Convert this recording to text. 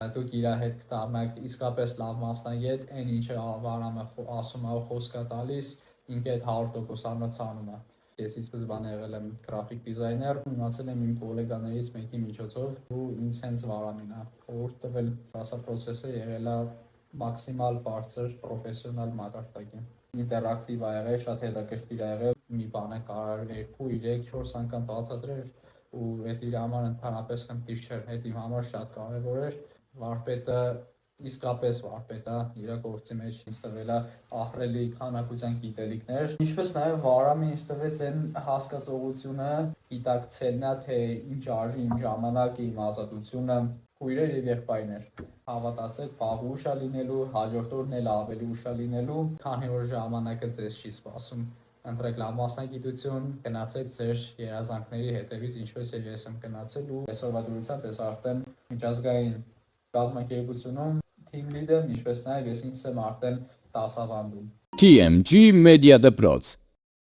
Դուք իր հետ կդառնաք իսկապես լավ մասնագետ, այն ինչը Վարամը ասում է ու խոսք է տալիս, ինքը այդ 100% ամրացանում է։ Ես ի սկզբանե եղել եմ գրաֆիկ դիզայներ, իմացել եմ իմ գոլեգաներից մեկի միջոցով ու ինձ հենց Վարամին է խորհուրդ տվել, ասա process-ը եղել է մաքսիմալ բարձր պրոֆեսիոնալ մակարդակի։ Ինտերակտիվ ա եղել, շատ հետաքրքիր ա եղել, մի բանը կարար 2, 3, 4 անգամ բացատրել ու այդ իր համար ընդհանրապես խնդիր չէր, այդ իմ համար շատ կարևոր էր։ Վարպետը իսկապես վարպետ է, իր գործի մեջ ինձ տվել է ահռելի քանակության գիտելիքներ, ինչպես նաև Վարամին ինձ տվեց այն հասկացողությունը, գիտակցելն է, թե ինչ արժի իմ ժամանակը, իմ ազատությունը, քույրեր եւ եղբայրներ, հավատացեք, վաղ ուշ է լինելու, հաջորդ օրն էլ ավելի ուշ է լինելու, քանի որ ժամանակը ձեզ չի սպասում։ Ընտրեք լավ մասնագիտություն, գնացեք ձեր երազանքների հետևից, ինչպես եւ ես եմ գնացել ու այսօրվա դրությամբ ես արդեն միջազգային կազմակերպությունում team leader, ինչպես նաև ես ինքս եմ արդեն դասավանդում։ TMG Media դպրոց